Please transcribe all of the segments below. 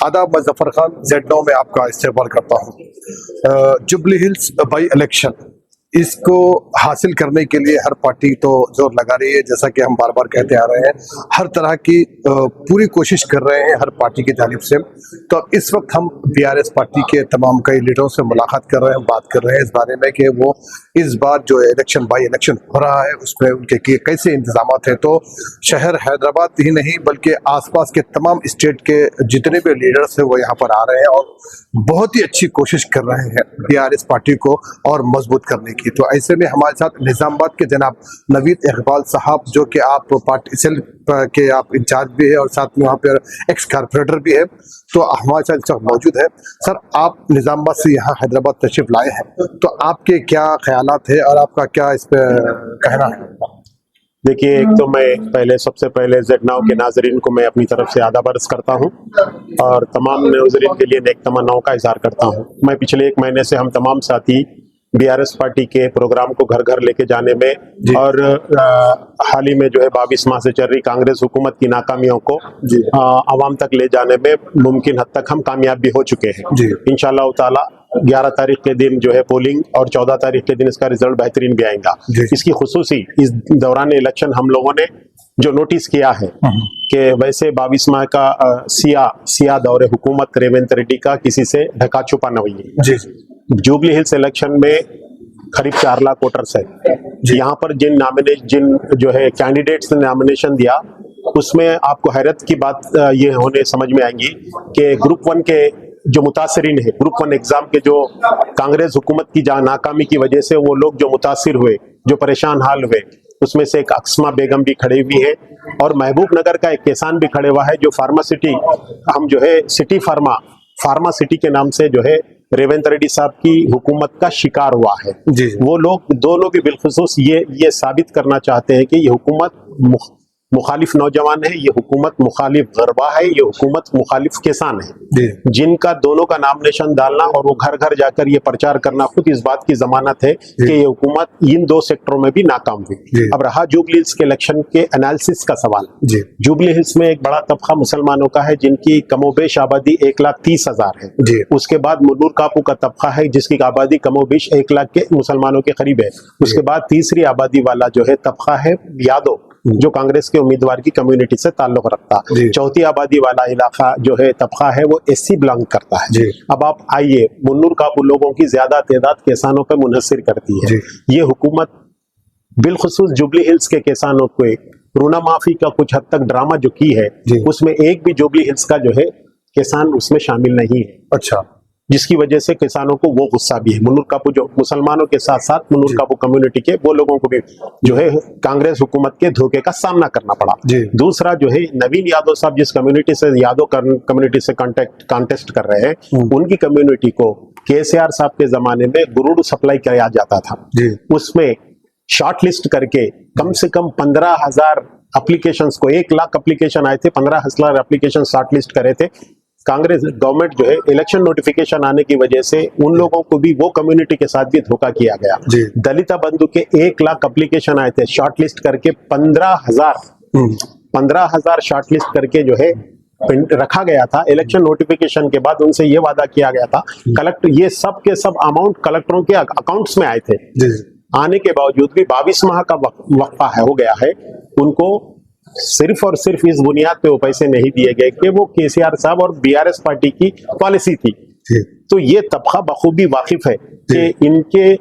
आदाब, मैं जफर खान Z9 में आपका इस्तेमाल करता हूँ। जुबली हिल्स बाई इलेक्शन इसको हासिल करने के लिए हर पार्टी तो जोर लगा रही है, जैसा कि हम बार बार कहते आ रहे हैं। हर तरह की पूरी कोशिश कर रहे हैं हर पार्टी की जानिब से। तो इस वक्त हम BRS पार्टी के तमाम कई लीडरों से मुलाकात कर रहे हैं, बात कर रहे हैं इस बारे में कि वो इस बार जो इलेक्शन बाई इलेक्शन हो रहा है उसमें उनके कैसे इंतजाम हैं। तो शहर हैदराबाद ही नहीं बल्कि आसपास के तमाम स्टेट के जितने भी लीडर्स हैं वो यहाँ पर आ रहे हैं और बहुत ही अच्छी कोशिश कर रहे हैं BRS पार्टी को और मजबूत करने की। तो ऐसे में हमारे साथ निजामाबाद के जनाब नवीद इकबाल साहब, जो कि आप पार्टी सेल के आप इंचार्ज भी है और साथ में वहाँ पर एक्स कारपोरेटर भी है, तो हमारे साथ इस वक्त मौजूद है। सर, आप निजामाबाद से यहाँ हैदराबाद तशरीफ लाए हैं, तो आपके क्या ख्यालात है और आपका क्या इस पर कहना है? देखिए, एक तो मैं सबसे पहले Z9 के नाजरीन को मैं अपनी तरफ से आदाब अर्ज करता हूं और तमाम नाजरीन के लिए नेक तमन्नाओं का इजहार करता हूं। मैं पिछले 1 महीने से हम तमाम साथी BRS पार्टी के प्रोग्राम को घर घर लेके जाने में और हाल ही में जो है 22 माह से चल रही कांग्रेस हुकूमत की नाकामियों को आवाम तक ले जाने में मुमकिन हद तक हम कामयाब भी हो चुके हैं। इंशाअल्लाह ताला 11 तारीख के दिन जो है पोलिंग और 14 तारीख के दिन इसका रिजल्ट बेहतरीन भी आएगा। इसकी खुसूसी इस दौरान इलेक्शन हम लोगों ने जो नोटिस किया है कि वैसे 22 माह का सिया दौरे हुकूमत रेवंत रेड्डी का किसी से ढका छुपा न हुई है। जुबली हिल्स इलेक्शन में करीब 4 लाख वोटर्स है। यहाँ पर जिन जो है कैंडिडेट्स ने नॉमिनेशन दिया उसमें आपको हैरत की बात ये होने समझ में आएंगी कि ग्रुप 1 के जो मुतासरीन है, ग्रुप 1 एग्जाम के जो कांग्रेस हुकूमत की नाकामी की वजह से वो लोग जो मुतासिर हुए, जो परेशान हाल हुए, उसमें से एक अक्समा बेगम भी खड़ी हुई है और महबूब नगर का एक किसान भी खड़े हुआ है जो फार्मासिटी हम जो है सिटी फार्मा सिटी के नाम से जो है रेवंत रेड्डी साहब की हुकूमत का शिकार हुआ है। वो लोग दोनों भी बिलखुसूस ये साबित करना चाहते हैं कि ये हुकूमत मुखालिफ नौजवान है, ये हुकूमत मुखालिफ गरबा है, ये हुकूमत मुखालिफ किसान है, जिनका दोनों का नामिनेशन डालना और वो घर घर जाकर ये प्रचार करना खुद इस बात की जमानत है कि ये हुकूमत इन 2 सेक्टरों में भी नाकाम हुई। अब रहा जुबली हिल्स के इलेक्शन के एनालिसिस का सवाल। जुबली हिल्स में एक बड़ा तबका मुसलमानों का है जिनकी कमोबेश आबादी 1,30,000 है। उसके बाद मुन्नूर कापू का तबका है जिसकी आबादी कमोबेश 1 लाख के मुसलमानों के करीब है। उसके बाद तीसरी आबादी वाला जो है तबका है यादव, जो कांग्रेस के उम्मीदवार की कम्युनिटी से ताल्लुक रखता। चौथी आबादी वाला इलाका जो है तबका है वो SC बिलोंग करता है। अब आप आइए, मुन्नूर कापू लोगों की ज्यादा तादाद किसानों पर मुनहसर करती है। ये हुकूमत बिलखुसूस जुबली हिल्स के किसानों को ऋण माफी का कुछ हद तक ड्रामा जो की है उसमें एक भी जुबली हिल्स का जो है किसान उसमें शामिल नहीं है। अच्छा, जिसकी वजह से किसानों को वो गुस्सा भी है। मुन्नूर कापू जो मुसलमानों के साथ साथ मुन्नूर कापू कम्युनिटी के वो लोगों को भी जो है कांग्रेस हुकूमत के धोखे का सामना करना पड़ा। दूसरा जो है नवीन यादव साहब जिस कम्युनिटी से कम्युनिटी से कॉन्टेस्ट कर रहे हैं, उनकी कम्युनिटी को KCR साहब के जमाने में गुरुड़ सप्लाई किया जाता था। उसमें शॉर्ट लिस्ट करके कम से कम 15,000 एप्लीकेशंस को 1 लाख एप्लीकेशन आए थे, 15,000 एप्लीकेशन शॉर्ट लिस्ट करे थे। कांग्रेस गवर्नमेंट जो है इलेक्शन नोटिफिकेशन आने की वजह से उन लोगों को भी वो कम्युनिटी के साथ भी धोखा किया गया। दलिता बंधु के 1 लाख एप्लीकेशन आए थे, शॉर्ट लिस्ट करके 15,000 शॉर्ट लिस्ट करके जो है रखा गया था। इलेक्शन नोटिफिकेशन के बाद उनसे ये वादा किया गया था कलेक्टर, ये सब के सब अमाउंट कलेक्टरों के अकाउंट्स में आए थे। आने के बावजूद भी 22 माह का वक्फा हो गया है, उनको सिर्फ और सिर्फ इस बुनियाद पे वो पैसे नहीं दिए गए कि वो KCR साहब और BRS पार्टी की पॉलिसी थी। तो ये तबका बखूबी वाकिफ है कि इनके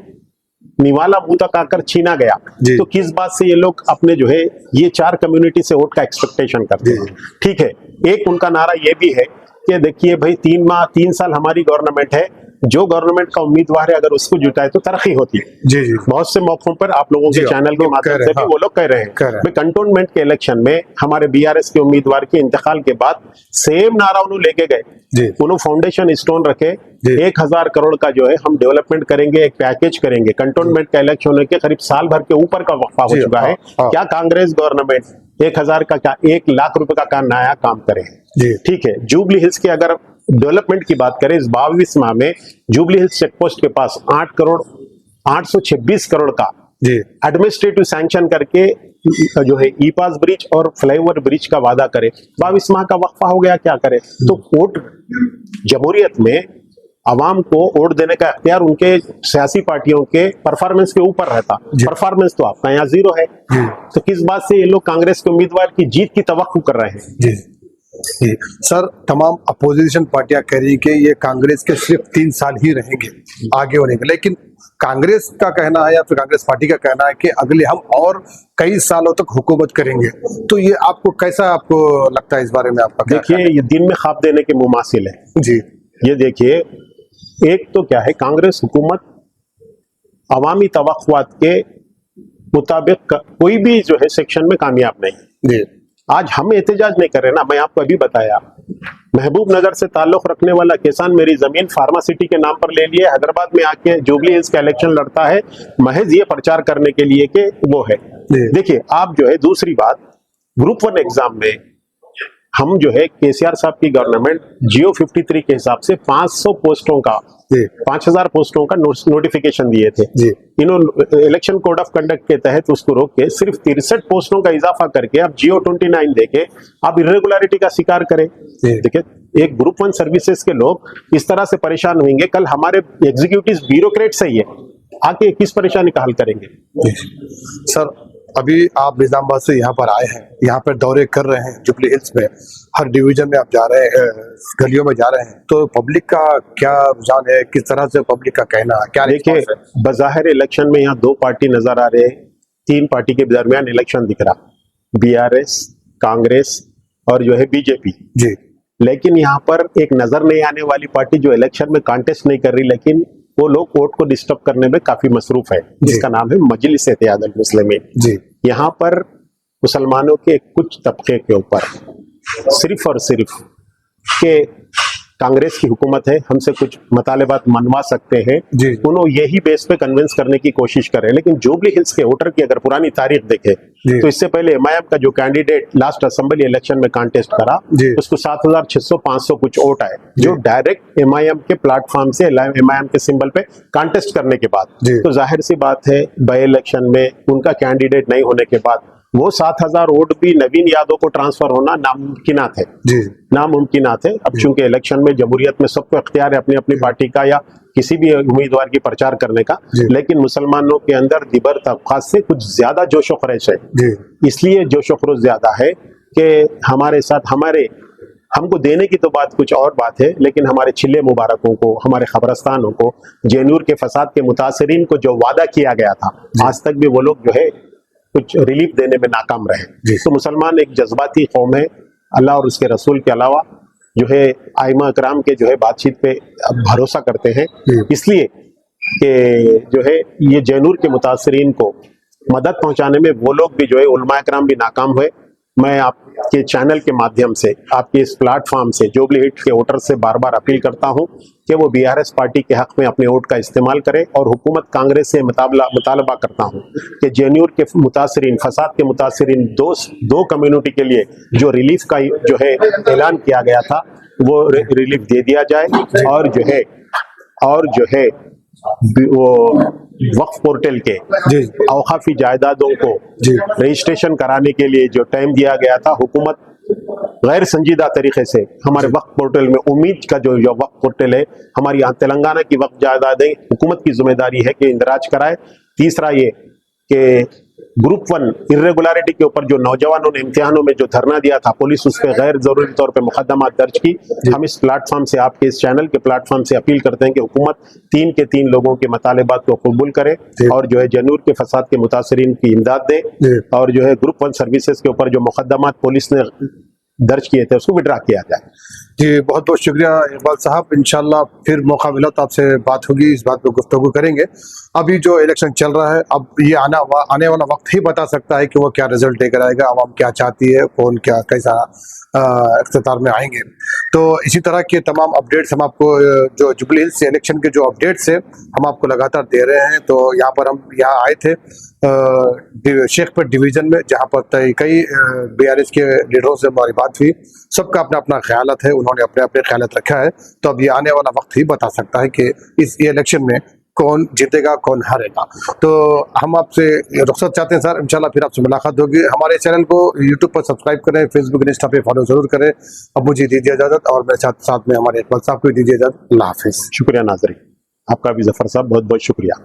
निवाला मुंह तक आकर छीना गया। तो किस बात से ये लोग अपने जो है ये 4 कम्युनिटी से वोट का एक्सपेक्टेशन करते हैं। ठीक है, एक उनका नारा ये भी है कि देखिए भाई 3 साल हमारी गवर्नमेंट है, जो गवर्नमेंट का उम्मीदवार है अगर उसको जुटाए तो तरक्की होती है। बहुत से मौकों पर आप लोगों के चैनल के माध्यम से भी वो लोग कह रहे हैं। कंटोनमेंट के इलेक्शन में हमारे BRS के उम्मीदवार के इंतकाल के बाद सेम नारा उन्होंने लेके गए, उन्होंने फाउंडेशन स्टोन रखे, 1,000 करोड़ का जो है हम डेवलपमेंट करेंगे, एक पैकेज करेंगे। कंटोनमेंट का इलेक्शन होने के करीब साल भर के ऊपर का वक्फा हो चुका है। क्या कांग्रेस गवर्नमेंट 1,000 का क्या 1 लाख रुपए का नया काम करे? ठीक है, जुबली हिल्स के अगर डेवलपमेंट की बात करें, इस 22 माह में जुबली हिल्स चेक पोस्ट के पास 8 करोड़ 826 करोड़ का एडमिनिस्ट्रेटिव सैंक्शन करके जो है ई पास ब्रिज और फ्लाईओवर ब्रिज का वादा करे, 22 माह का वक्फा हो गया, क्या करे? तो वोट जमहूरियत में अवाम को वोट देने का अख्तियार उनके सियासी पार्टियों के परफॉर्मेंस के ऊपर रहता। परफॉर्मेंस तो आपका यहाँ जीरो है, तो किस बात से ये लोग कांग्रेस के उम्मीदवार की जीत की तवक्कुह कर रहे हैं? जी जी सर, तमाम अपोजिशन पार्टियां कह रही कि ये कांग्रेस के सिर्फ 3 साल ही रहेंगे आगे होने के, लेकिन कांग्रेस का कहना है या फिर कांग्रेस पार्टी का कहना है कि अगले हम और कई सालों तक हुकूमत करेंगे। तो ये आपको कैसा आपको लगता है इस बारे में? आपका देखिए, ये दिन में ख्वाब देने के मुमासिल है जी। ये देखिए, एक तो क्या है, कांग्रेस हुकूमत अवामी तवक्कुआत के मुताबिक कोई भी जो है सेक्शन में कामयाब नहीं जी। आज हम एहतजाज नहीं कर रहे ना, मैं आपको अभी बताया, महबूब नगर से ताल्लुक रखने वाला किसान मेरी जमीन फार्मासिटी के नाम पर ले लिए, हैदराबाद में आके जुबली हिल्स का इलेक्शन लड़ता है महज ये प्रचार करने के लिए कि वो है। देखिए आप जो है, दूसरी बात, ग्रुप 1 एग्जाम में हम जो है केसीआर साहब की गवर्नमेंट जियो 53 के हिसाब से 500 पोस्टों का 5000 पोस्टों का नोटिफिकेशन दिए थे। इन्होंने इलेक्शन कोड ऑफ कंडक्ट के तहत उसको रोक के सिर्फ 63 पोस्टों का इजाफा करके अब जियो 29 देके आप इरेगुलरिटी का शिकार करें। देखिए, एक ग्रुप 1 सर्विसेज के लोग इस तरह से परेशान होंगे, कल हमारे एग्जीक्यूटिव ब्यूरोक्रेट सही है, आके किस परेशानी का हल करेंगे? सर, अभी आप निजामाबाद से यहाँ पर आए हैं, यहाँ पर दौरे कर रहे हैं जुबली हिल्स में, हर डिवीजन में आप जा रहे हैं, गलियों में जा रहे हैं, तो पब्लिक का क्या रुझान है? किस तरह से पब्लिक का कहना है? क्या देखिए, बज़ाहिर इलेक्शन में यहाँ 2 पार्टी नजर आ रहे हैं, 3 पार्टी के दरमियान इलेक्शन दिख रहा, बीआरएस, कांग्रेस और जो है बीजेपी जी। लेकिन यहाँ पर एक नजर नहीं आने वाली पार्टी जो इलेक्शन में कॉन्टेस्ट नहीं कर रही, लेकिन वो लोग वोट को डिस्टर्ब करने में काफी मसरूफ है, जिसका नाम है मजलिस इत्तेहादुल मुस्लिमीन जी। यहाँ पर मुसलमानों के कुछ तबके के ऊपर सिर्फ और सिर्फ के कांग्रेस की हुकूमत है, हमसे कुछ मतलेबात मनवा सकते हैं, उन्होंने यही बेस पे कन्विंस करने की कोशिश करे। लेकिन जुबली हिल्स के वोटर की अगर पुरानी तारीख देखे तो इससे पहले एमआईएम का जो कैंडिडेट लास्ट असेंबली इलेक्शन में कॉन्टेस्ट करा उसको 7600-500 कुछ वोट आए, जो डायरेक्ट एमआईएम के प्लेटफॉर्म से एमआईएम के सिंबल पे कॉन्टेस्ट करने के बाद, तो जाहिर सी बात है बाई इलेक्शन में उनका कैंडिडेट नहीं होने के बाद वो 7000 वोट भी नवीन यादव को ट्रांसफर होना नामुमकिनात है नामुमकिनात है। अब चूंकि इलेक्शन में जमहूरियत में सबको इख्तियार है अपनी अपनी पार्टी का या किसी भी उम्मीदवार की प्रचार करने का, लेकिन मुसलमानों के अंदर दिबर तबका से कुछ ज्यादा जोश खरोश है। इसलिए जोश खरोश ज्यादा है कि हमारे साथ हमको देने की तो बात कुछ और बात है, लेकिन हमारे छिल्ले मुबारकों को, हमारे खबरस्तानों को, जेनूर के फसाद के मुतासरीन को जो वादा किया गया था आज तक भी वो लोग जो है कुछ रिलीफ देने में नाकाम रहे। तो मुसलमान एक जज्बाती कौम है, अल्लाह और उसके रसूल के अलावा जो है आइमा अकराम के जो है बातचीत पे भरोसा करते हैं, इसलिए कि जो है ये जैनूर के मुतासरीन को मदद पहुंचाने में वो लोग भी जो है उलमा अकराम भी नाकाम हुए। मैं आपके चैनल के माध्यम से, आपके इस प्लेटफॉर्म से जुबली हिल्स के वोटर से बार बार अपील करता हूं कि वो बीआरएस पार्टी के हक में अपने वोट का इस्तेमाल करें, और हुकूमत कांग्रेस से मुतालबा करता हूं कि जेन्यूर के मुतासरीन, फसाद के मुतासरीन दो कम्युनिटी के लिए जो रिलीफ का जो है ऐलान किया गया था वो रिलीफ दे दिया जाए, और जो है वो वक्फ पोर्टल के औकाफी जायदादों को रजिस्ट्रेशन कराने के लिए जो टाइम दिया गया था, हुकूमत गैर संजीदा तरीके से हमारे वक्फ पोर्टल में, उम्मीद का जो वक्फ पोर्टल है, हमारी तेलंगाना की वक्फ जायदादें हुकूमत की जिम्मेदारी है कि इंदराज कराए। तीसरा ये कि ग्रुप 1 इर्रेगुलरिटी के ऊपर जो नौजवानों ने इम्तिहानों में जो धरना दिया था, पुलिस उस पर गैर जरूरी तौर पे मुकदमा दर्ज की। हम इस प्लेटफॉर्म से, आपके इस चैनल के प्लेटफॉर्म से अपील करते हैं कि हुकूमत 3 के 3 लोगों के मतलेबात को कबूल करे और जो है जनूर के फसाद के मुतासरीन की इमदाद दे, और जो है ग्रुप 1 सर्विसेज के ऊपर जो मुकदमा पुलिस ने दर्ज किए थे उसको विड्रा किया जाए। जी, बहुत बहुत शुक्रिया इकबाल साहब। इंशाल्लाह फिर मौका मिला तो आपसे बात होगी, इस बात पे गुफ्तगू करेंगे। अभी जो इलेक्शन चल रहा है, अब ये आने वाला वक्त ही बता सकता है कि वो क्या रिजल्ट लेकर आएगा, आवाम क्या चाहती है, कौन क्या कैसा इख्तियार में आएंगे। तो इसी तरह के तमाम अपडेट्स हम आपको, जो जुबली हिल्स इलेक्शन के जो अपडेट्स है, हम आपको लगातार दे रहे हैं। तो यहाँ पर हम आए थे शेखपुर डिवीजन में, जहाँ पर कई बीआरएस के लीडरों से हमारी बात हुई, सबका अपना अपना ख्यालत है, उन्होंने अपने अपने ख्यालत रखा है। तो अब ये आने वाला वक्त ही बता सकता है कि इस इलेक्शन में कौन जीतेगा कौन हारेगा। तो हम आपसे रुखसत चाहते हैं सर, इंशाल्लाह फिर आपसे मुलाकात होगी। हमारे चैनल को यूट्यूब पर सब्सक्राइब करें, फेसबुक इंस्टा पे फॉलो जरूर करें। अब मुझे दीजिए इजाजत और मेरे साथ में हमारे इकबाल साहब को दीजिए इजाजत। अल्लाह हाफिज। शुक्रिया नाजरीन, आपका भी जफर साहब बहुत बहुत शुक्रिया।